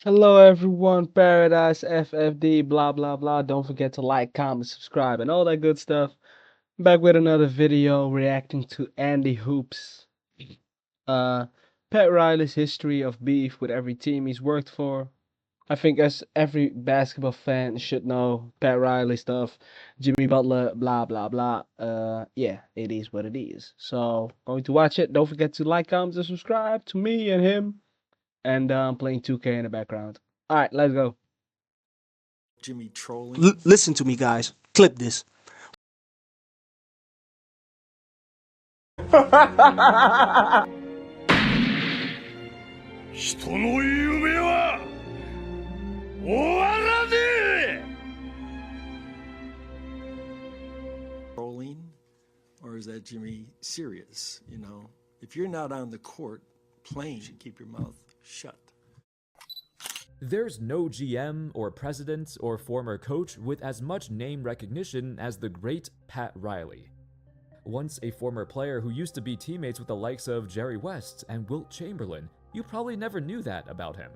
Hello everyone, Paradise FFD, blah blah blah. Don't forget to like, comment, subscribe, and all that good stuff. Back with another video reacting to Andy Hoops. Uh, Pat Riley's history of beef with every team he's worked for. I think as every basketball fan should know, Pat Riley stuff, Jimmy Butler, blah blah blah. Yeah, it is what it is. So going to watch it. Don't forget to like, comment, and subscribe to me and him. And playing 2K in the background. All right, let's go. Jimmy trolling. Listen to me, guys. Clip this. 人の夢は終わらねえ Trolling? Or is that Jimmy serious? You know, if you're not on the court playing, you should keep your mouth shut. There's no GM or president or former coach with as much name recognition as the great Pat Riley. Once a former player who used to be teammates with the likes of Jerry West and Wilt Chamberlain, you probably never knew that about him.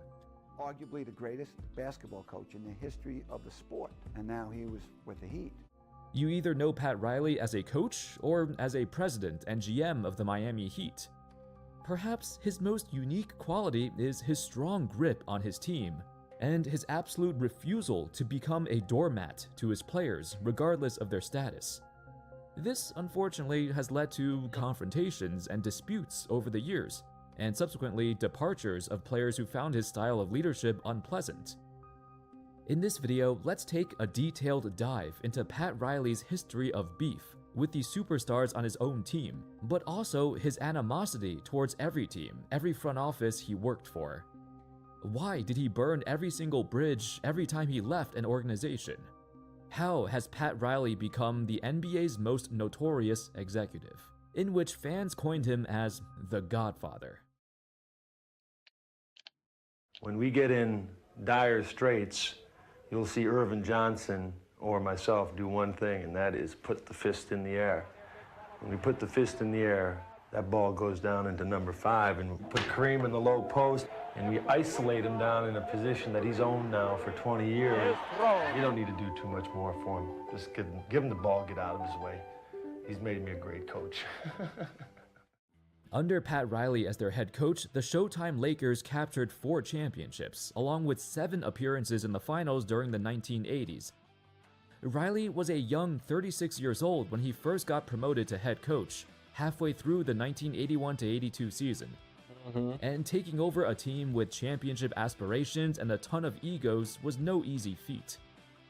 Arguably the greatest basketball coach in the history of the sport, and now he was with the Heat. You either know Pat Riley as a coach or as a president and GM of the Miami Heat. Perhaps his most unique quality is his strong grip on his team and his absolute refusal to become a doormat to his players regardless of their status. This, unfortunately, has led to confrontations and disputes over the years, and subsequently departures of players who found his style of leadership unpleasant. In this video, let's take a detailed dive into Pat Riley's history of beef with the superstars on his own team, but also his animosity towards every team, every front office he worked for. Why did he burn every single bridge every time he left an organization? How has Pat Riley become the NBA's most notorious executive, in which fans coined him as the Godfather? When we get in dire straits, you'll see Irvin Johnson or myself do one thing, and that is put the fist in the air. When we put the fist in the air, that ball goes down into number 5, and we put Kareem in the low post, and we isolate him down in a position that he's owned now for 20 years. You don't need to do too much more for him. Just give him the ball, get out of his way. He's made me a great coach. Under Pat Riley as their head coach, the Showtime Lakers captured 4 championships, along with 7 appearances in the finals during the 1980s. Riley was a young 36 years old when he first got promoted to head coach, halfway through the 1981-82 season. And taking over a team with championship aspirations and a ton of egos was no easy feat.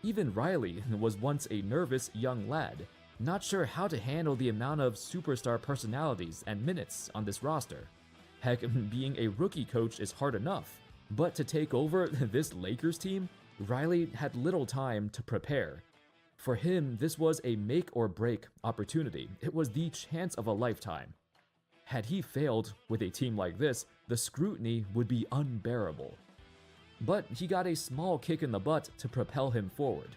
Even Riley was once a nervous young lad, not sure how to handle the amount of superstar personalities and minutes on this roster. Heck, being a rookie coach is hard enough, but to take over this Lakers team, Riley had little time to prepare. For him, this was a make or break opportunity. It was the chance of a lifetime. Had he failed with a team like this, the scrutiny would be unbearable. But he got a small kick in the butt to propel him forward.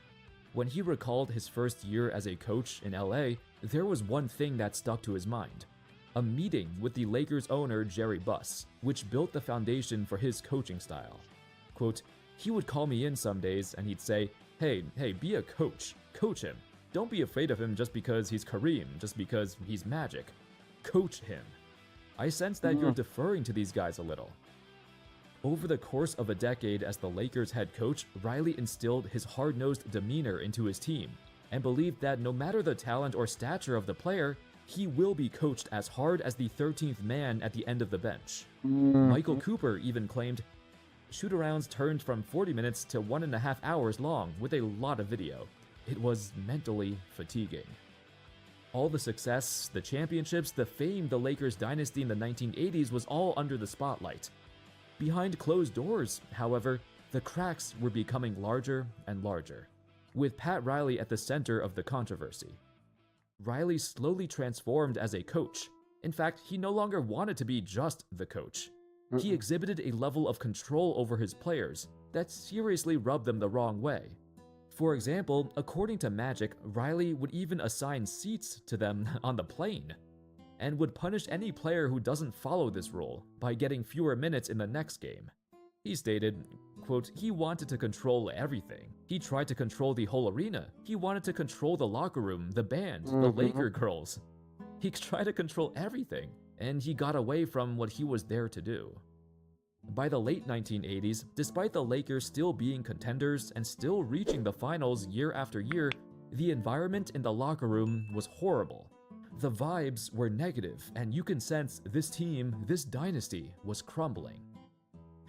When he recalled his first year as a coach in LA, there was one thing that stuck to his mind: a meeting with the Lakers owner Jerry Buss, which built the foundation for his coaching style. Quote, "He would call me in some days and he'd say, hey, be a coach. Coach him. Don't be afraid of him just because he's Kareem, just because he's Magic. Coach him." I sense that you're deferring to these guys a little. Over the course of a decade as the Lakers head coach, Riley instilled his hard-nosed demeanor into his team and believed that no matter the talent or stature of the player, he will be coached as hard as the 13th man at the end of the bench. Michael Cooper even claimed, "Shoot-arounds turned from 40 minutes to 1.5 hours long with a lot of video. It was mentally fatiguing." All the success, the championships, the fame, the Lakers dynasty in the 1980s was all under the spotlight. Behind closed doors, however, the cracks were becoming larger and larger, with Pat Riley at the center of the controversy. Riley slowly transformed as a coach. In fact, he no longer wanted to be just the coach. He exhibited a level of control over his players that seriously rubbed them the wrong way. For example, according to Magic, Riley would even assign seats to them on the plane, and would punish any player who doesn't follow this rule by getting fewer minutes in the next game. He stated, quote, he wanted to control everything. He tried to control the whole arena. He wanted to control the locker room, the band, the Laker girls. He tried to control everything, and he got away from what he was there to do. By the late 1980s, despite the Lakers still being contenders and still reaching the finals year after year, the environment in the locker room was horrible. The vibes were negative, and you can sense this team, this dynasty, was crumbling.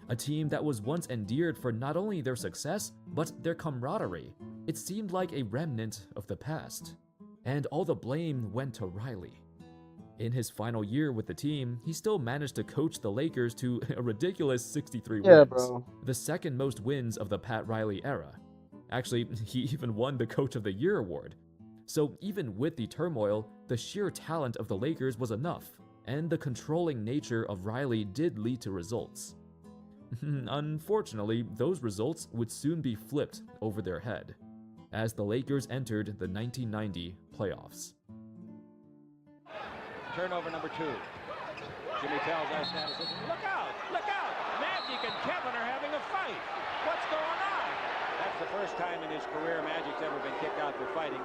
A team that was once endeared for not only their success, but their camaraderie. It seemed like a remnant of the past. And all the blame went to Riley. In his final year with the team, he still managed to coach the Lakers to a ridiculous 63 wins. Bro. The second most wins of the Pat Riley era. Actually, he even won the Coach of the Year award. So even with the turmoil, the sheer talent of the Lakers was enough, and the controlling nature of Riley did lead to results. Unfortunately, those results would soon be flipped over their head, as the Lakers entered the 1990 playoffs. Turnover number 2. Jimmy tells our statistician, look out, look out! Magic and Kevin are having a fight. What's going on? That's the first time in his career Magic's ever been kicked out for fighting.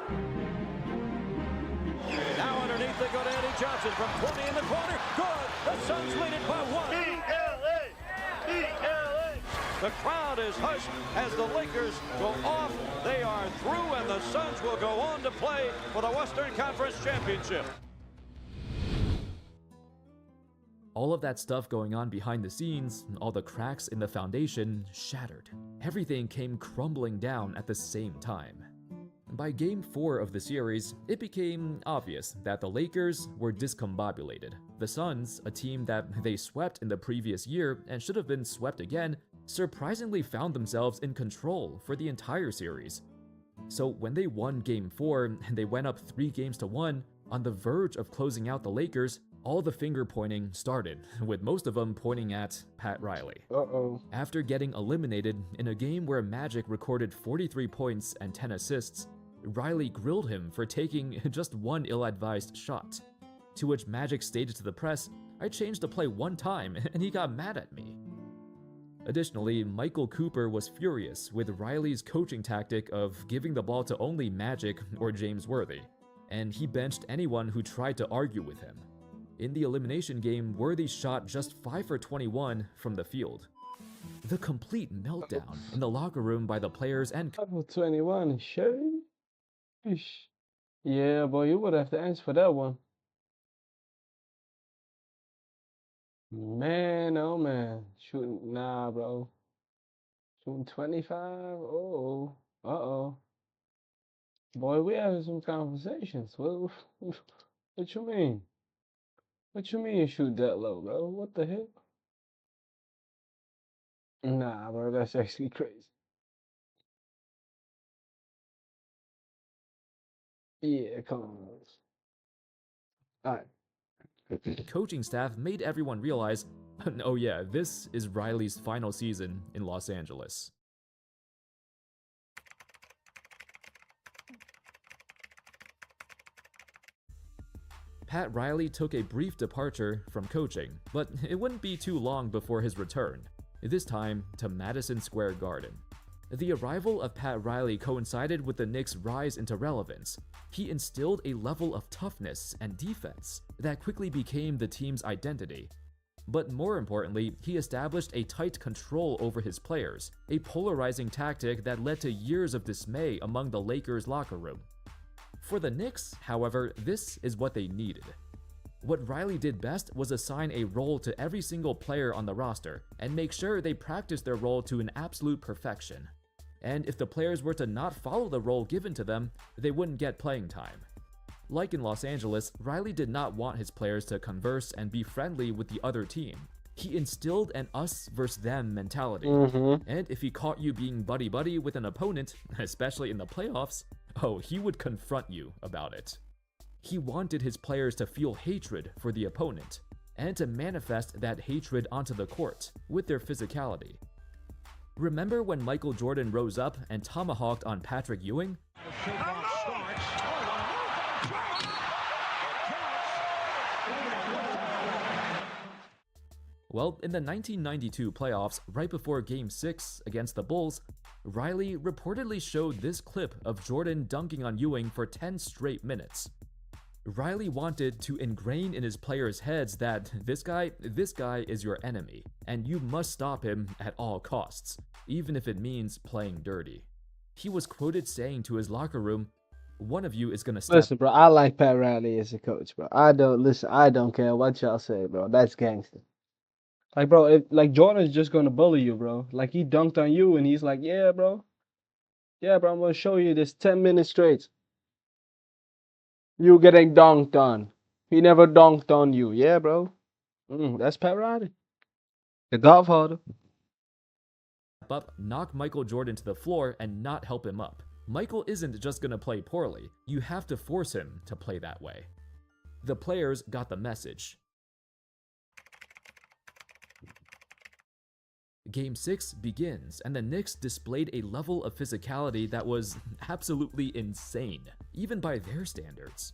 Now underneath they go to Eddie Johnson from 20 in the corner. Good! The Suns lead it by 1. PLA! PLA! The crowd is hushed as the Lakers go off. They are through, and the Suns will go on to play for the Western Conference Championship. All of that stuff going on behind the scenes, all the cracks in the foundation shattered. Everything came crumbling down at the same time. By Game 4 of the series, it became obvious that the Lakers were discombobulated. The Suns, a team that they swept in the previous year and should have been swept again, surprisingly found themselves in control for the entire series. So when they won Game 4 and they went up 3-1 on the verge of closing out the Lakers, all the finger pointing started, with most of them pointing at Pat Riley. After getting eliminated in a game where Magic recorded 43 points and 10 assists, Riley grilled him for taking just one ill-advised shot. To which Magic stated to the press, "I changed the play one time and he got mad at me." Additionally, Michael Cooper was furious with Riley's coaching tactic of giving the ball to only Magic or James Worthy, and he benched anyone who tried to argue with him. In the elimination game, Worthy shot just 5 for 21 from the field. The complete meltdown in the locker room by the players and 5 for 21, shit. Yeah, boy, you would have to answer for that one. Man, oh man. Shooting, nah, bro. Shooting 25? Oh, uh-oh. Boy, we having some conversations. What you mean? What you mean you shoot that low, bro? What the hell? Nah, bro, that's actually crazy. Yeah, come on. Alright. the coaching staff made everyone realize, oh yeah, this is Riley's final season in Los Angeles. Pat Riley took a brief departure from coaching, but it wouldn't be too long before his return, this time to Madison Square Garden. The arrival of Pat Riley coincided with the Knicks' rise into relevance. He instilled a level of toughness and defense that quickly became the team's identity. But more importantly, he established a tight control over his players, a polarizing tactic that led to years of dismay among the Lakers' locker room. For the Knicks, however, this is what they needed. What Riley did best was assign a role to every single player on the roster and make sure they practiced their role to an absolute perfection. And if the players were to not follow the role given to them, they wouldn't get playing time. Like in Los Angeles, Riley did not want his players to converse and be friendly with the other team. He instilled an us versus them mentality. And if he caught you being buddy-buddy with an opponent, especially in the playoffs, oh, he would confront you about it. He wanted his players to feel hatred for the opponent, and to manifest that hatred onto the court with their physicality. Remember when Michael Jordan rose up and tomahawked on Patrick Ewing? Well, in the 1992 playoffs, right before Game 6 against the Bulls, Riley reportedly showed this clip of Jordan dunking on Ewing for 10 straight minutes. Riley wanted to ingrain in his players' heads that this guy is your enemy, and you must stop him at all costs, even if it means playing dirty. He was quoted saying to his locker room, "One of you is gonna step." Listen, bro, I like Pat Riley as a coach, bro. I don't care what y'all say, bro. That's gangster. Like, bro, if Jordan's just gonna bully you, bro. Like, he dunked on you, and he's like, yeah, bro, I'm gonna show you this 10 minutes straight. You getting dunked on. He never dunked on you, yeah, bro. That's Pat Riley, the Godfather. Up, knock Michael Jordan to the floor and not help him up. Michael isn't just gonna play poorly, you have to force him to play that way. The players got the message. Game 6 begins, and the Knicks displayed a level of physicality that was absolutely insane, even by their standards.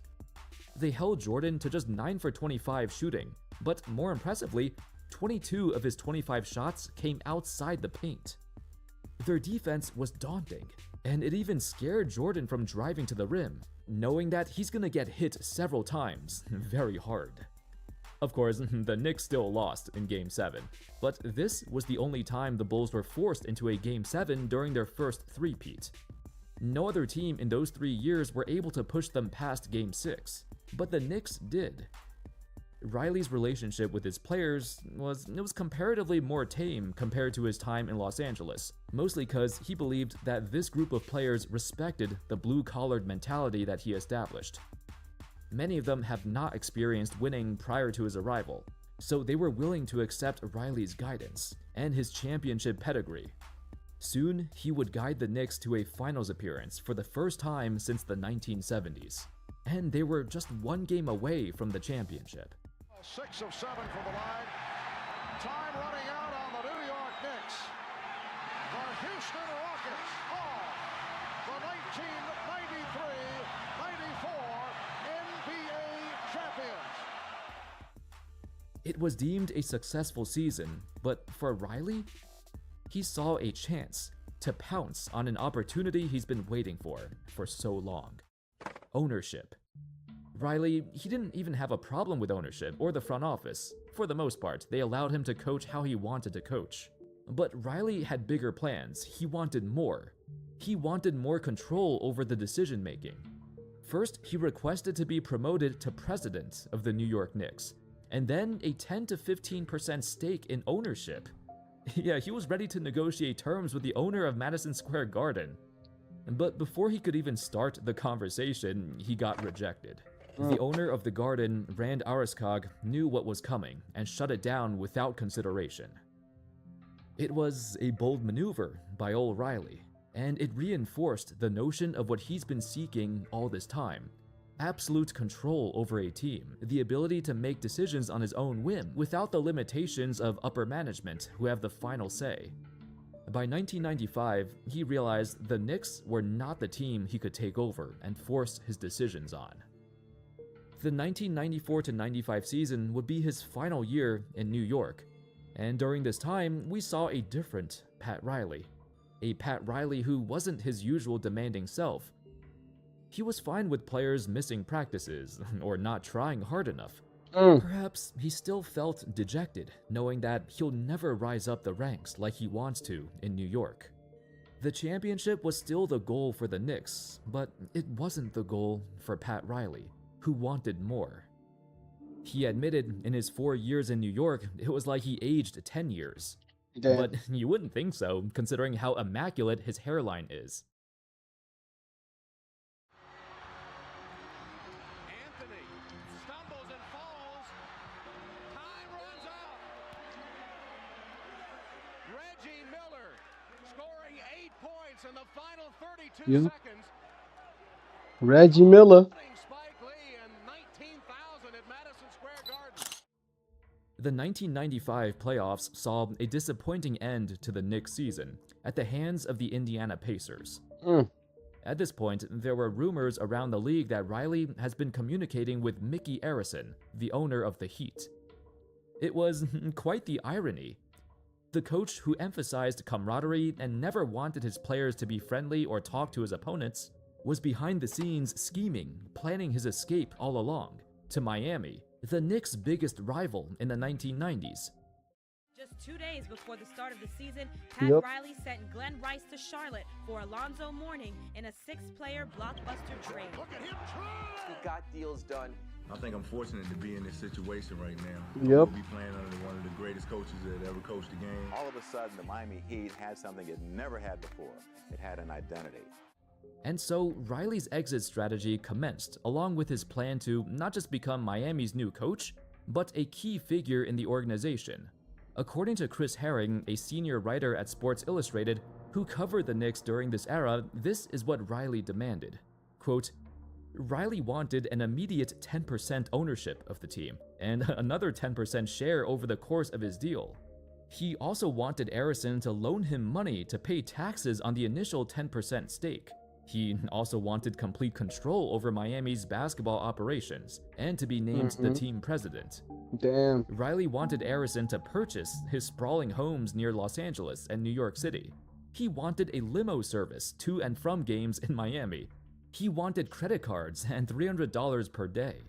They held Jordan to just 9 for 25 shooting, but more impressively, 22 of his 25 shots came outside the paint. Their defense was daunting, and it even scared Jordan from driving to the rim, knowing that he's gonna get hit several times, very hard. Of course, the Knicks still lost in Game 7, but this was the only time the Bulls were forced into a Game 7 during their first three-peat. No other team in those 3 years were able to push them past Game 6, but the Knicks did. Riley's relationship with his players was comparatively more tame compared to his time in Los Angeles, mostly because he believed that this group of players respected the blue-collared mentality that he established. Many of them have not experienced winning prior to his arrival, so they were willing to accept Riley's guidance and his championship pedigree. Soon, he would guide the Knicks to a finals appearance for the first time since the 1970s, and they were just one game away from the championship. 6 of 7 from the line. Time running out on the New York Knicks. The Houston Rockets are the 1993-94 NBA champions. It was deemed a successful season, but for Riley, he saw a chance to pounce on an opportunity he's been waiting for so long. Ownership. Riley, he didn't even have a problem with ownership or the front office. For the most part, they allowed him to coach how he wanted to coach. But Riley had bigger plans. He wanted more. He wanted more control over the decision-making. First, he requested to be promoted to president of the New York Knicks, and then a 10 to 15% stake in ownership. Yeah, he was ready to negotiate terms with the owner of Madison Square Garden. But before he could even start the conversation, he got rejected. The owner of the Garden, Rand Ariskog, knew what was coming and shut it down without consideration. It was a bold maneuver by old Riley, and it reinforced the notion of what he's been seeking all this time: absolute control over a team, the ability to make decisions on his own whim without the limitations of upper management who have the final say. By 1995, he realized the Knicks were not the team he could take over and force his decisions on. The 1994-95 season would be his final year in New York, and during this time, we saw a different Pat Riley. A Pat Riley who wasn't his usual demanding self. He was fine with players missing practices or not trying hard enough. Perhaps he still felt dejected, knowing that he'll never rise up the ranks like he wants to in New York. The championship was still the goal for the Knicks, but it wasn't the goal for Pat Riley, who wanted more. He admitted in his 4 years in New York, it was like he aged 10 years. Damn. But you wouldn't think so, considering how immaculate his hairline is. Anthony stumbles and falls. Time runs out. Reggie Miller scoring 8 points in the final 32 Yeah. seconds. Reggie Miller. Spike Lee and 19,000 at Madison Square Garden. The 1995 playoffs saw a disappointing end to the Knicks season at the hands of the Indiana Pacers. At this point, there were rumors around the league that Riley has been communicating with Mickey Arison, the owner of the Heat. It was quite the irony. The coach who emphasized camaraderie and never wanted his players to be friendly or talk to his opponents was behind the scenes scheming, planning his escape all along to Miami, the Knicks' biggest rival in the 1990s. Just 2 days before the start of the season, Pat Riley sent Glenn Rice to Charlotte for Alonzo Mourning in a 6-player blockbuster trade. Look at him try! He got deals done. I think I'm fortunate to be in this situation right now. Yep. We'll be playing under one of the greatest coaches that ever coached the game. All of a sudden, the Miami Heat had something it never had before. It had an identity. And so Riley's exit strategy commenced, along with his plan to not just become Miami's new coach, but a key figure in the organization. According to Chris Herring, a senior writer at Sports Illustrated, who covered the Knicks during this era, this is what Riley demanded. Quote, Riley wanted an immediate 10% ownership of the team, and another 10% share over the course of his deal. He also wanted Arison to loan him money to pay taxes on the initial 10% stake. He also wanted complete control over Miami's basketball operations, and to be named the team president. Damn. Riley wanted Arison to purchase his sprawling homes near Los Angeles and New York City. He wanted a limo service to and from games in Miami. He wanted credit cards and $300 per day.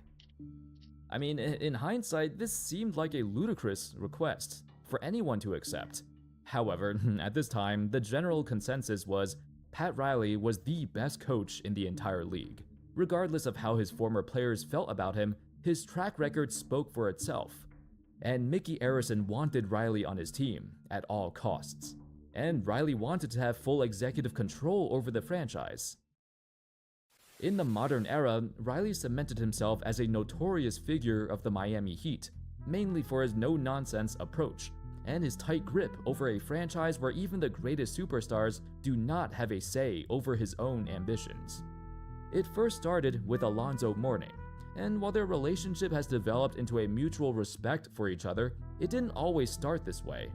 I mean, in hindsight, this seemed like a ludicrous request for anyone to accept. However, at this time, the general consensus was Pat Riley was the best coach in the entire league. Regardless of how his former players felt about him, his track record spoke for itself. And Mickey Arison wanted Riley on his team at all costs. And Riley wanted to have full executive control over the franchise. In the modern era, Riley cemented himself as a notorious figure of the Miami Heat, mainly for his no-nonsense approach and his tight grip over a franchise where even the greatest superstars do not have a say over his own ambitions. It first started with Alonzo Mourning, and while their relationship has developed into a mutual respect for each other, it didn't always start this way.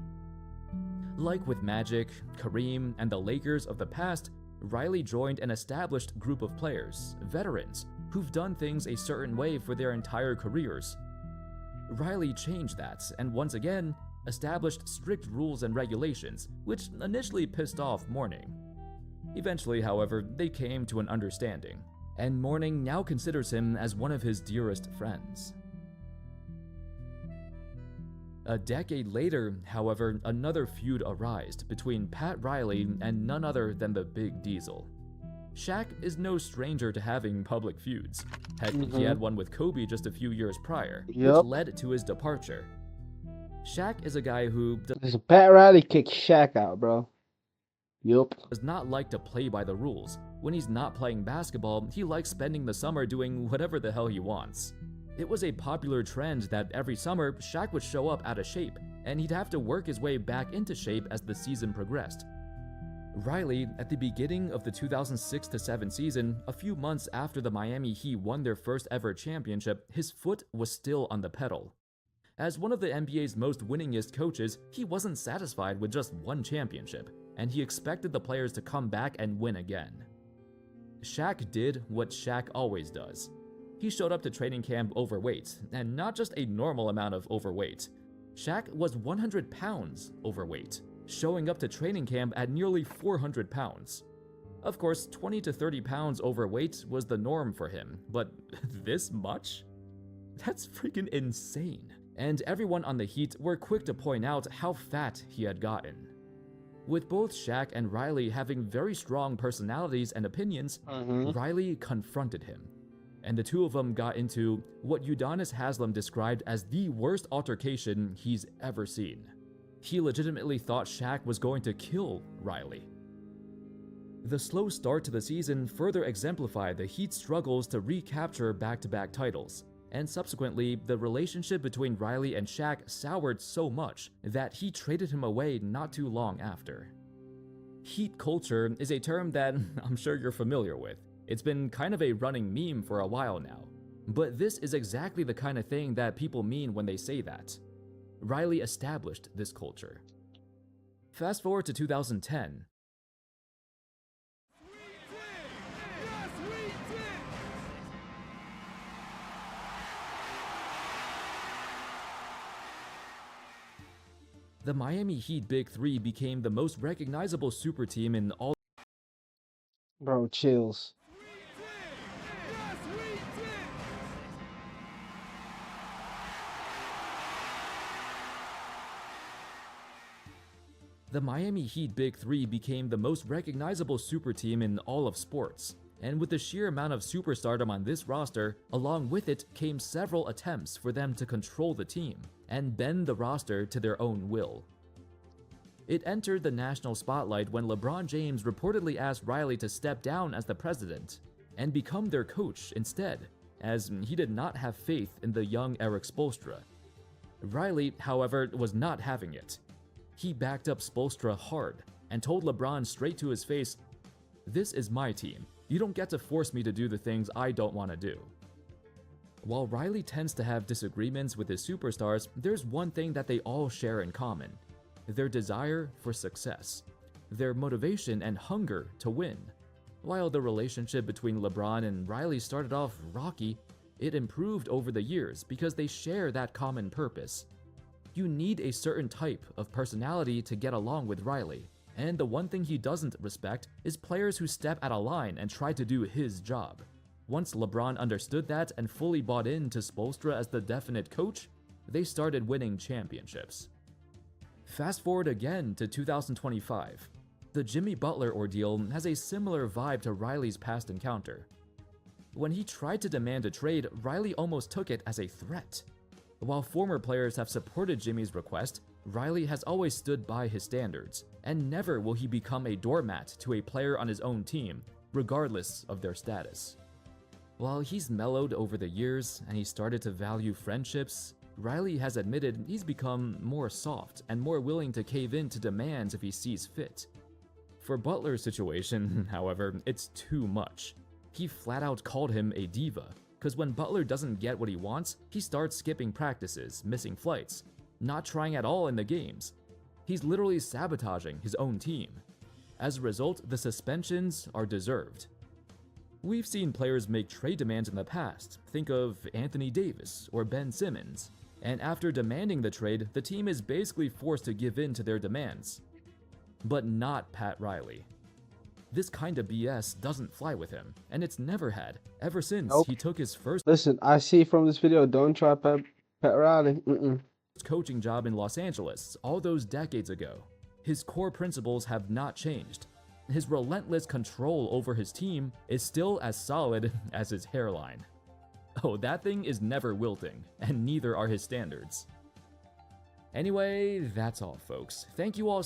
Like with Magic, Kareem, and the Lakers of the past, Riley joined an established group of players, veterans, who've done things a certain way for their entire careers. Riley changed that, and once again, established strict rules and regulations, which initially pissed off Mourning. Eventually, however, they came to an understanding, and Mourning now considers him as one of his dearest friends. A decade later, however, another feud arose between Pat Riley and none other than the Big Diesel. Shaq is no stranger to having public feuds. Heck, he had one with Kobe just a few years prior, which led to his departure. Shaq is a guy who Pat Riley kicked Shaq out, bro. Does not like to play by the rules. When he's not playing basketball, he likes spending the summer doing whatever the hell he wants. It was a popular trend that every summer, Shaq would show up out of shape, and he'd have to work his way back into shape as the season progressed. Riley, at the beginning of the 2006-07 season, a few months after the Miami Heat won their first ever championship, his foot was still on the pedal. As one of the NBA's most winningest coaches, he wasn't satisfied with just one championship, and he expected the players to come back and win again. Shaq did what Shaq always does. He showed up to training camp overweight, and not just a normal amount of overweight. Shaq was 100 pounds overweight, showing up to training camp at nearly 400 pounds. Of course, 20 to 30 pounds overweight was the norm for him, but this much? That's freaking insane. And everyone on the Heat were quick to point out how fat he had gotten. With both Shaq and Riley having very strong personalities and opinions, Riley confronted him. And the two of them got into what Udonis Haslem described as the worst altercation he's ever seen. He legitimately thought Shaq was going to kill Riley. The slow start to the season further exemplified the Heat's struggles to recapture back-to-back titles, and subsequently, the relationship between Riley and Shaq soured so much that he traded him away not too long after. Heat culture is a term that I'm sure you're familiar with. It's been kind of a running meme for a while now. But this is exactly the kind of thing that people mean when they say that. Riley established this culture. Fast forward to 2010. The Miami Heat Big Three became the most recognizable super team in all. Bro, chills. The Miami Heat Big Three became the most recognizable super team in all of sports. And with the sheer amount of superstardom on this roster, along with it came several attempts for them to control the team and bend the roster to their own will. It entered the national spotlight when LeBron James reportedly asked Riley to step down as the president and become their coach instead, as he did not have faith in the young Erik Spoelstra. Riley, however, was not having it. He backed up Spoelstra hard and told LeBron straight to his face, "This is my team. You don't get to force me to do the things I don't want to do." While Riley tends to have disagreements with his superstars, there's one thing that they all share in common: their desire for success, their motivation and hunger to win. While the relationship between LeBron and Riley started off rocky, it improved over the years because they share that common purpose. You need a certain type of personality to get along with Riley, and the one thing he doesn't respect is players who step out of line and try to do his job. Once LeBron understood that and fully bought into Spoelstra as the definite coach, they started winning championships. Fast forward again to 2025. The Jimmy Butler ordeal has a similar vibe to Riley's past encounter. When he tried to demand a trade, Riley almost took it as a threat. While former players have supported Jimmy's request, Riley has always stood by his standards, and never will he become a doormat to a player on his own team, regardless of their status. While he's mellowed over the years and he started to value friendships, Riley has admitted he's become more soft and more willing to cave in to demands if he sees fit. For Butler's situation, however, it's too much. He flat out called him a diva, because when Butler doesn't get what he wants, he starts skipping practices, missing flights, not trying at all in the games. He's literally sabotaging his own team. As a result, the suspensions are deserved. We've seen players make trade demands in the past, think of Anthony Davis or Ben Simmons, and after demanding the trade, the team is basically forced to give in to their demands. But not Pat Riley. This kind of BS doesn't fly with him, and it's never had, ever since he took his first Listen, I see from this video, don't try Pat Riley. coaching job in Los Angeles all those decades ago. His core principles have not changed. His relentless control over his team is still as solid as his hairline. Oh, that thing is never wilting, and neither are his standards. Anyway, that's all, folks. Thank you all.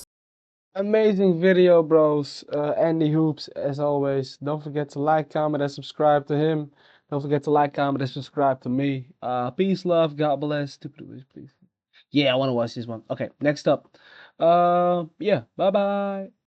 Amazing video, bros. Andy Hoops, as always. Don't forget to like, comment, and subscribe to him. Don't forget to like, comment, and subscribe to me. Peace, love, God bless. Stupid wish, please. Yeah, I want to watch this one. Okay, next up. Yeah, bye-bye.